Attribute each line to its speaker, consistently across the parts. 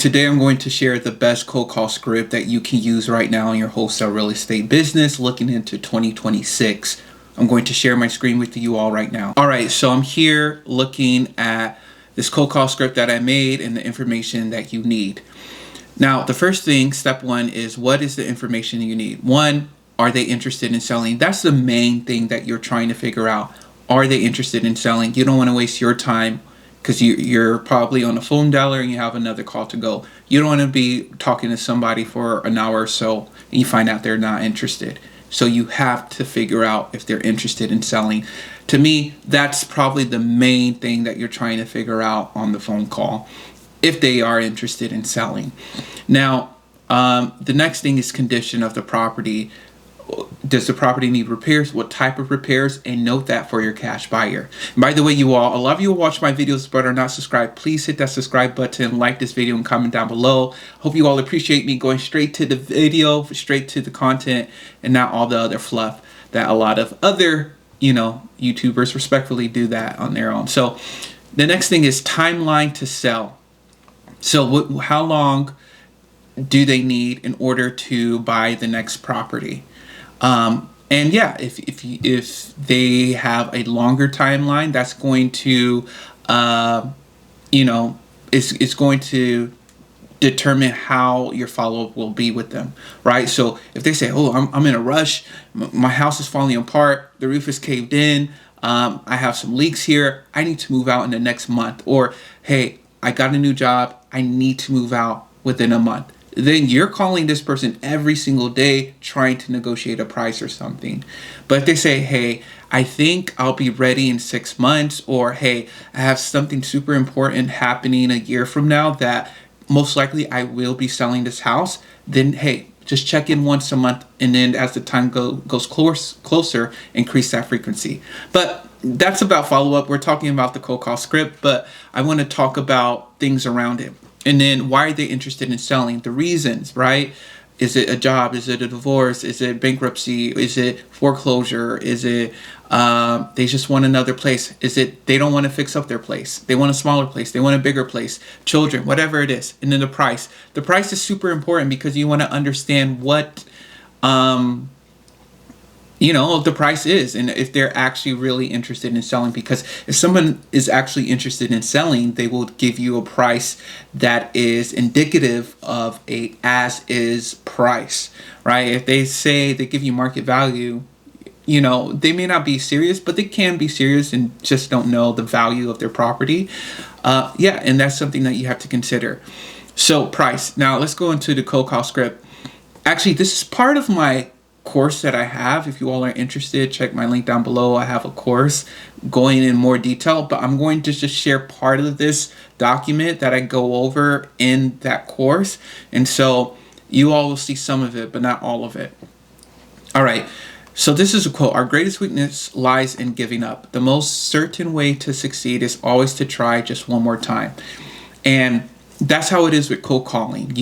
Speaker 1: Today I'm going to share the best cold call script that you can use right now in your wholesale real estate business looking into 2026. I'm going to share my screen with you all right now. All right, so I'm here looking at this cold call script that I made and the information that you need. Now, the first thing, step one, is what is the information you need? One, are they interested in selling? That's the main thing that you're trying to figure out. Are they interested in selling? You don't want to waste your time because you're probably on a phone dialer and you have another call to go. You don't want to be talking to somebody for an hour or so and you find out they're not interested. So you have to figure out if they're interested in selling. To me, that's probably the main thing that you're trying to figure out on the phone call, if they are interested in selling. Now, the next thing is condition of the property. Does the property need repairs? What type of repairs? And note that for your cash buyer. And by the way, you all, a lot of you watch my videos but are not subscribed. Please hit that subscribe button, like this video, and comment down below. Hope you all appreciate me going straight to the video, straight to the content, and not all the other fluff that a lot of other, YouTubers respectfully do that on their own. So the next thing is timeline to sell. So how long do they need in order to buy the next property? And yeah, if they have a longer timeline, that's going to, it's going to determine how your follow-up will be with them, right? So if they say, oh, I'm in a rush, my house is falling apart, the roof is caved in, I have some leaks here, I need to move out in the next month. Or, hey, I got a new job, I need to move out within a month. Then you're calling this person every single day trying to negotiate a price or something. But if they say, hey, I think I'll be ready in 6 months, or hey, I have something super important happening a year from now that most likely I will be selling this house, then hey, just check in once a month, and then as the time goes closer, increase that frequency. But that's about follow-up. We're talking about the cold call script, but I want to talk about things around it. And then why are they interested in selling? The reasons, right? Is it a job? Is it a divorce? Is it bankruptcy? Is it foreclosure? Is it they just want another place? Is it they don't want to fix up their place? They want a smaller place. They want a bigger place. Children, whatever it is. And then the price. The price is super important because you want to understand what the price is, and if they're actually really interested in selling. Because if someone is actually interested in selling, they will give you a price that is indicative of a as-is price, right? If they say they give you market value, they may not be serious, but they can be serious and just don't know the value of their property. And that's something that you have to consider. So price. Now let's go into the cold call script. Actually, this is part of my course that I have. If you all are interested, check my link down below. I have a course going in more detail, but I'm going to just share part of this document that I go over in that course. And so you all will see some of it, but not all of it. All right. So this is a quote. Our greatest weakness lies in giving up. The most certain way to succeed is always to try just one more time. And that's how it is with cold calling.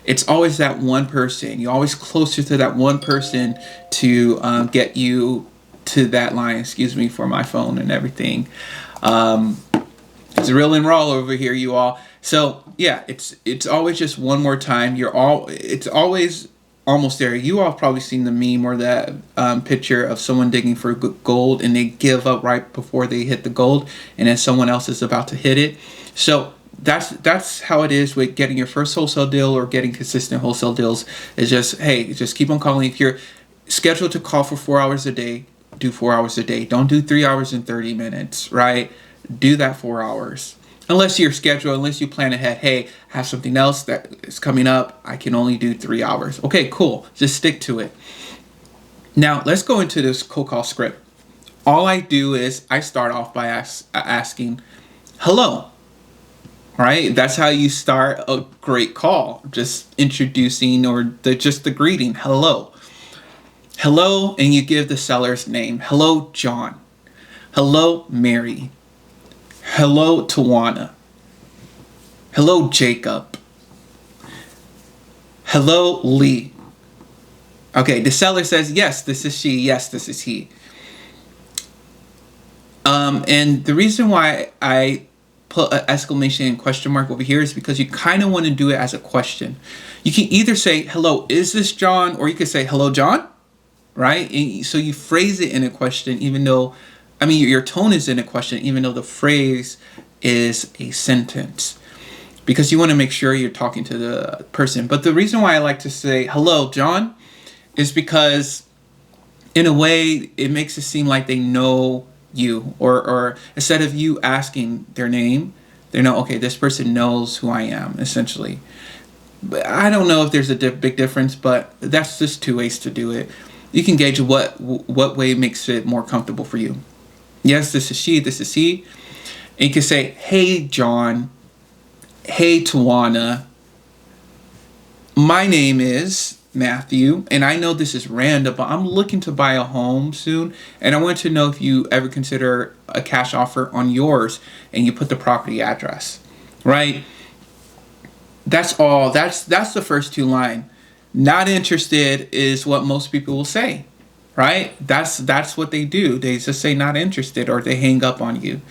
Speaker 1: It's always that one person. You're always closer to that one person to get you to that line. Excuse me for my phone and everything. It's real and raw over here, you all. So yeah, it's always just one more time. It's always almost there. You all have probably seen the meme or that picture of someone digging for gold and they give up right before they hit the gold, and then someone else is about to hit it. So that's how it is with getting your first wholesale deal or getting consistent wholesale deals. Is just keep on calling. If you're scheduled to call for 4 hours a day, do 4 hours a day. Don't do 3 hours and 30 minutes, right? Do that 4 hours. Unless you're scheduled, unless you plan ahead. Hey, I have something else that is coming up. I can only do 3 hours. Okay, cool. Just stick to it. Now, let's go into this cold call script. All I do is I start off by asking, hello. Right? That's how you start a great call. Just introducing or just the greeting. Hello. Hello, and you give the seller's name. Hello, John. Hello, Mary. Hello, Tawana. Hello, Jacob. Hello, Lee. Okay, the seller says, yes, this is she. Yes, this is he. And the reason why I put an exclamation and question mark over here is because you kind of want to do it as a question. You can either say, hello, is this John? Or you could say, hello, John, right? And so you phrase it in a question, even though, your tone is in a question, even though the phrase is a sentence, because you want to make sure you're talking to the person. But the reason why I like to say, hello, John, is because in a way, it makes it seem like they know you, or instead of you asking their name, they know, okay, this person knows who I am, essentially. But I don't know if there's a big difference, but that's just two ways to do it. You can gauge what way makes it more comfortable for you. Yes, this is she, this is he. And you can say, hey, John, hey, Tawana, my name is Matthew, and I know this is random, but I'm looking to buy a home soon, and I want to know if you ever consider a cash offer on yours, and you put the property address, right? That's all. That's the first two lines. Not interested is what most people will say, right? That's what they do. They just say not interested, or they hang up on you.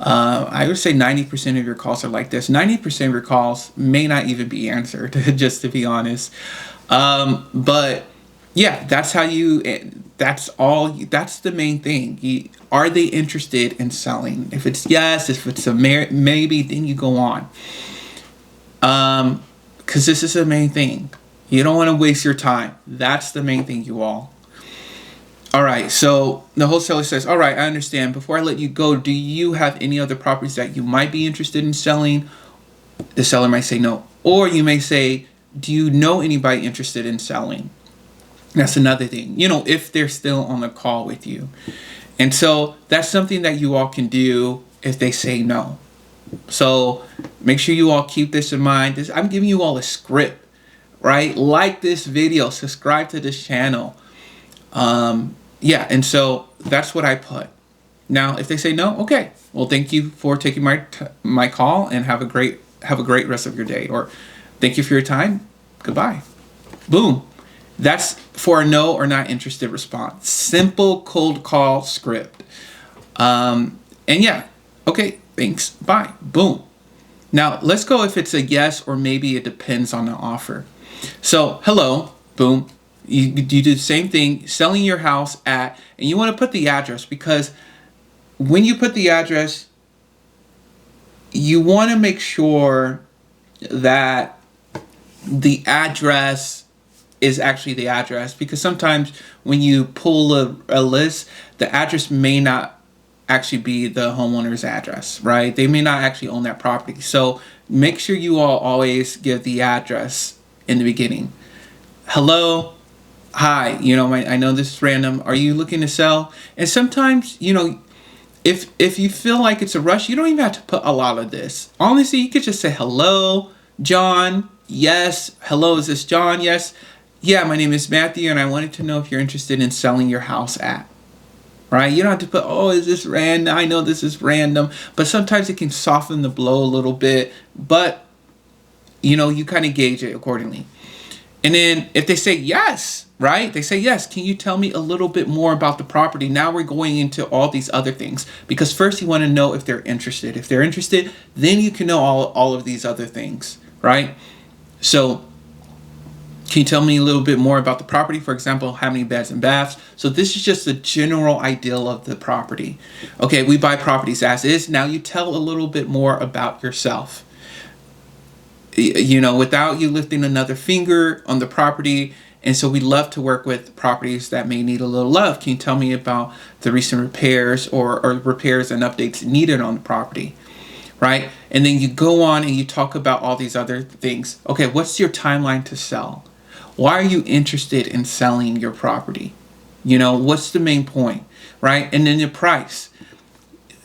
Speaker 1: I would say 90% of your calls are like this. 90% of your calls may not even be answered, just to be honest. But yeah, that's how that's the main thing. Are they interested in selling? If it's yes, if it's a maybe, then you go on. Cause this is the main thing. You don't want to waste your time. That's the main thing, you all. All right. So the wholesaler says, all right, I understand. Before I let you go, do you have any other properties that you might be interested in selling? The seller might say no. Or you may say, do you know anybody interested in selling? That's another thing, if they're still on the call with you. And so that's something that you all can do if they say no. So make sure you all keep this in mind. I'm giving you all a script, right? Like this video, subscribe to this channel. And so that's what I put. Now, if they say no, okay. Well, thank you for taking my call, and have a great rest of your day. Or thank you for your time. Goodbye. Boom. That's for a no or not interested response. Simple cold call script. Okay, thanks. Bye. Boom. Now, let's go if it's a yes or maybe it depends on the offer. So, hello. Boom. You do the same thing, selling your house at, and you want to put the address, because when you put the address, you want to make sure that the address is actually the address, because sometimes when you pull a list, the address may not actually be the homeowner's address, right? They may not actually own that property. So make sure you all always give the address in the beginning. Hello. Hi, I know this is random. Are you looking to sell? And sometimes, if you feel like it's a rush, you don't even have to put a lot of this. Honestly, you could just say, hello, John. Yes. Hello, is this John? Yes. Yeah, my name is Matthew, and I wanted to know if you're interested in selling your house at. Right? You don't have to put, oh, is this random? I know this is random. But sometimes it can soften the blow a little bit. But, you kind of gauge it accordingly. And then if they say yes, right? They say, yes, can you tell me a little bit more about the property? Now we're going into all these other things, because first you want to know if they're interested. If they're interested, then you can know all of these other things, right? So can you tell me a little bit more about the property? For example, how many beds and baths? So this is just the general ideal of the property. Okay, we buy properties as is. Now you tell a little bit more about yourself. Without you lifting another finger on the property. And so we love to work with properties that may need a little love. Can you tell me about the recent repairs or repairs and updates needed on the property, right? And then you go on and you talk about all these other things. Okay, what's your timeline to sell? Why are you interested in selling your property? What's the main point, right? And then the price.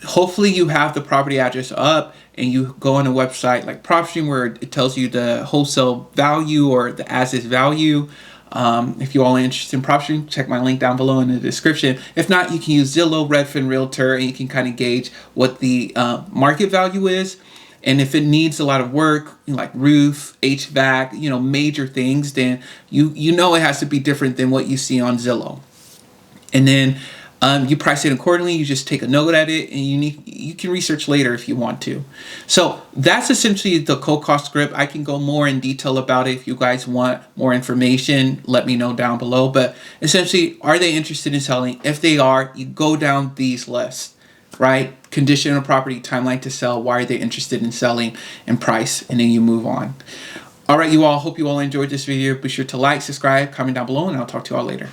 Speaker 1: Hopefully you have the property address up, and you go on a website like PropStream where it tells you the wholesale value or the as-is value. If you all are interested in PropStream, check my link down below in the description. If not, you can use Zillow, Redfin, Realtor, and you can kind of gauge what the market value is. And if it needs a lot of work, like roof, HVAC, major things, then you know it has to be different than what you see on Zillow. And then You price it accordingly. You just take a note at it, and you can research later if you want to. So that's essentially the cold call script. I can go more in detail about it if you guys want more information. Let me know down below. But essentially, are they interested in selling? If they are, you go down these lists, right? Condition of property, timeline to sell. Why are they interested in selling, and price, and then you move on. All right, you all. Hope you all enjoyed this video. Be sure to like, subscribe, comment down below, and I'll talk to you all later.